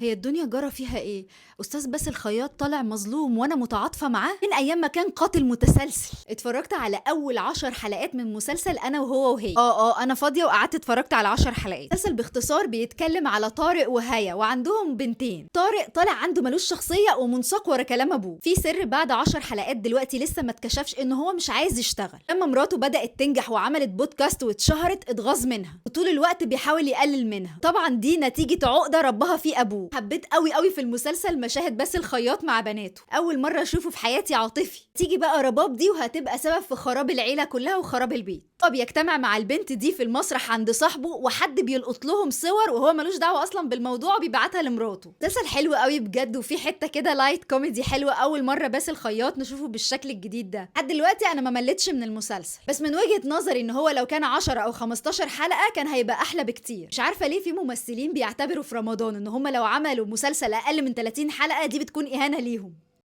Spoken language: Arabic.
هي الدنيا جرى فيها ايه؟ استاذ باسل الخياط طالع مظلوم وانا متعاطفه معاه من ايام ما كان قاتل متسلسل. اتفرجت على اول 10 حلقات من مسلسل انا وهو وهي. انا فاضيه وقعدت اتفرجت على 10 حلقات. مسلسل باختصار بيتكلم على طارق وهايا وعندهم بنتين. طارق طالع عنده ملوش شخصيه ومنساق ورا كلام ابوه. في سر بعد 10 حلقات دلوقتي لسه ما اتكشفش ان هو مش عايز يشتغل. لما مراته بدات تنجح وعملت بودكاست واتشهرت اتغاظ منها وطول الوقت بيحاول يقلل منها. طبعا دي نتيجه عقده ربها فيه ابوه. حبيت قوي في المسلسل مشاهد باسل الخياط مع بناته. اول مره اشوفه في حياتي عاطفي. تيجي بقى رباب دي وهتبقى سبب في خراب العيله كلها وخراب البيت. طب يجتمع مع البنت دي في المسرح عند صاحبه وحد بيلقط لهم صور وهو ملوش دعوه اصلا بالموضوع وبيبعتها لمراته. مسلسل حلو قوي بجد وفي حته كده لايت كوميدي حلوه. اول مره باسل الخياط نشوفه بالشكل الجديد ده. لحد دلوقتي انا ما مليتش من المسلسل، بس من وجهه نظري ان هو لو كان 10 او 15 حلقه كان هيبقى احلى بكتير. مش عارفه ليه في ممثلين بيعتبروا في رمضان ان هم لو عملوا مسلسل اقل من 30 حلقه دي بتكون اهانه ليهم.